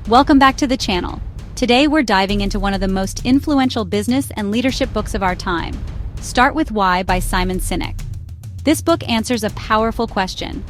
Welcome back to the channel. Today we're diving into one of the most influential business and leadership books of our time, Start With Why by Simon Sinek. This book answers a powerful question.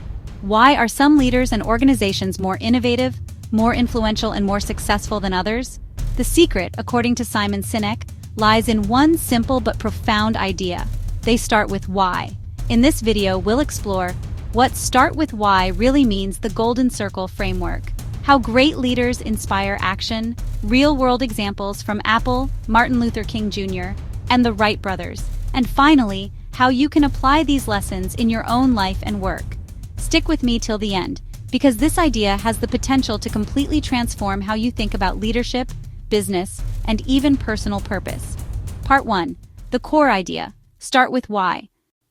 Why are some leaders and organizations more innovative, more influential, and more successful than others? The secret, according to Simon Sinek, lies in one simple but profound idea. They start with why. In this video, we'll explore what Start With Why really means, the Golden Circle framework, how great leaders inspire action, real-world examples from Apple, Martin Luther King Jr., and the Wright brothers, and finally, how you can apply these lessons in your own life and work. Stick with me till the end, because this idea has the potential to completely transform how you think about leadership, business, and even personal purpose. Part 1. The core idea. Start with why.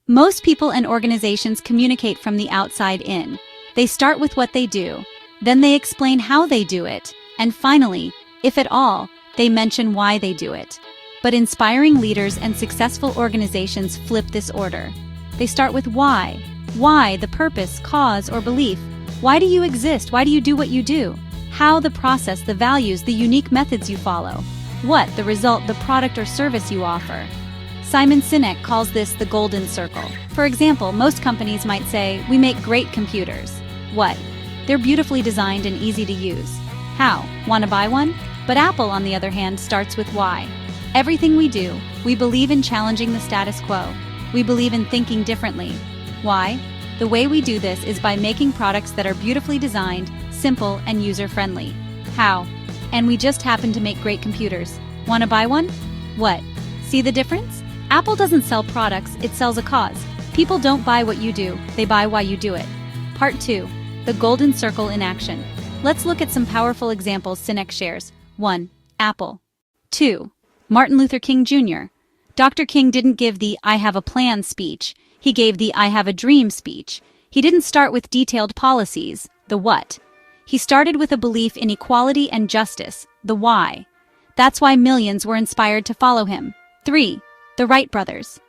Most people and organizations communicate from the outside in. They start with what they do, then they explain how they do it, and finally, if at all, they mention why they do it. But inspiring leaders and successful organizations flip this order. They start with why. Why, the purpose, cause, or belief. Why do you exist? Why do you do what you do? How, the process, the values, the unique methods you follow. What, the result, the product or service you offer. Simon Sinek calls this the Golden Circle. For example, most companies might say, we make great computers. What? They're beautifully designed and easy to use. How? Want to buy one? But Apple, on the other hand, starts with why. Everything we do, we believe in challenging the status quo. We believe in thinking differently. Why? The way we do this is by making products that are beautifully designed, simple, and user-friendly. How? And we just happen to make great computers. Want to buy one? What? See the difference? Apple doesn't sell products, it sells a cause. People don't buy what you do, they buy why you do it. Part 2. The Golden Circle in action. Let's look at some powerful examples Sinek shares. 1. Apple. 2. Martin Luther King Jr. Dr. King didn't give the "I have a plan" speech. He gave the "I have a dream" speech. He didn't start with detailed policies, the what. He started with a belief in equality and justice, the why. That's why millions were inspired to follow him. 3. The Wright brothers.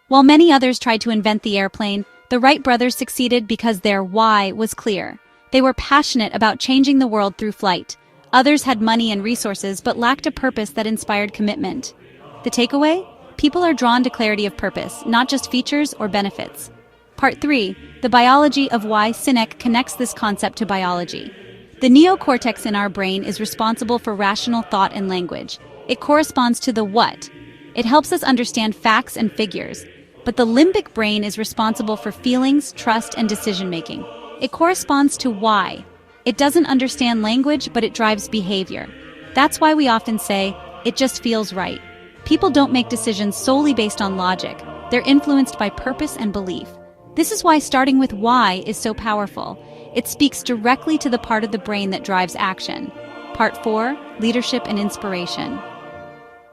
While many others tried to invent the airplane, the Wright brothers succeeded because their why was clear. They were passionate about changing the world through flight. Others had money and resources but lacked a purpose that inspired commitment. The takeaway? People are drawn to clarity of purpose, not just features or benefits. Part 3. The biology of why. Sinek connects this concept to biology. The neocortex in our brain is responsible for rational thought and language. It corresponds to the what. It helps us understand facts and figures. But the limbic brain is responsible for feelings, trust, and decision-making. It corresponds to why. It doesn't understand language, but it drives behavior. That's why we often say, it just feels right. People don't make decisions solely based on logic. They're influenced by purpose and belief. This is why starting with why is so powerful. It speaks directly to the part of the brain that drives action. Part 4. Leadership and inspiration.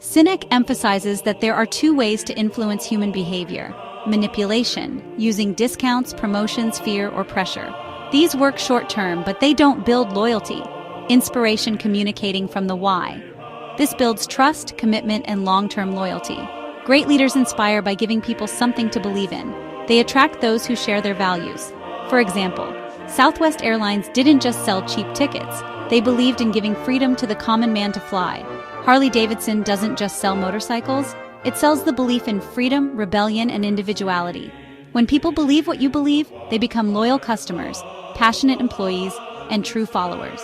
Sinek emphasizes that there are 2 ways to influence human behavior. Manipulation, using discounts, promotions, fear, or pressure. These work short-term, but they don't build loyalty. Inspiration, communicating from the why. This builds trust, commitment, and long-term loyalty. Great leaders inspire by giving people something to believe in. They attract those who share their values. For example, Southwest Airlines didn't just sell cheap tickets. They believed in giving freedom to the common man to fly. Harley-Davidson doesn't just sell motorcycles. It sells the belief in freedom, rebellion, and individuality. When people believe what you believe, they become loyal customers, passionate employees, and true followers.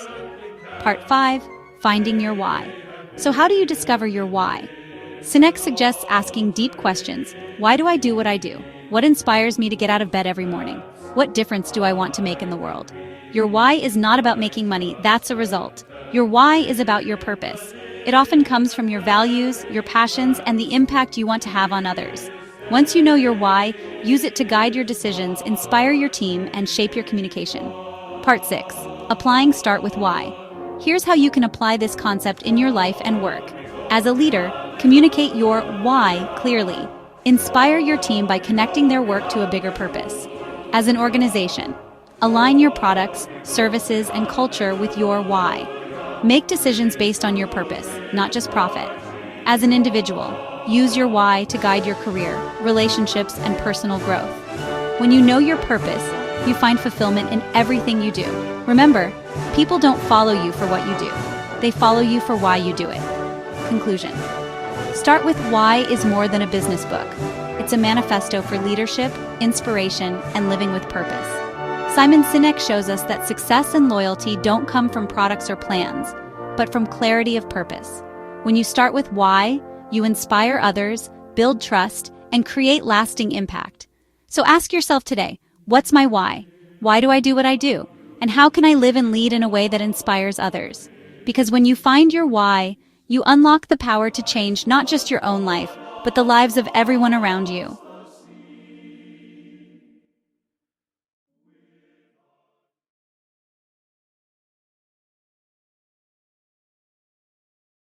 Part 5. Finding your why. So how do you discover your why? Sinek suggests asking deep questions. Why do I do what I do? What inspires me to get out of bed every morning? What difference do I want to make in the world? Your why is not about making money, that's a result. Your why is about your purpose. It often comes from your values, your passions, and the impact you want to have on others. Once you know your why, use it to guide your decisions, inspire your team, and shape your communication. Part 6. Applying Start With Why. Here's how you can apply this concept in your life and work. As a leader, communicate your why clearly. Inspire your team by connecting their work to a bigger purpose. As an organization, align your products, services, and culture with your why. Make decisions based on your purpose, not just profit. As an individual, use your why to guide your career, relationships, and personal growth. When you know your purpose, you find fulfillment in everything you do. Remember, people don't follow you for what you do. They follow you for why you do it. Conclusion. Start with Why is more than a business book. It's a manifesto for leadership, inspiration, and living with purpose. Simon Sinek shows us that success and loyalty don't come from products or plans, but from clarity of purpose. When you start with why, you inspire others, build trust, and create lasting impact. So ask yourself today, what's my why? Why do I do what I do? And how can I live and lead in a way that inspires others? Because when you find your why, you unlock the power to change not just your own life, but the lives of everyone around you.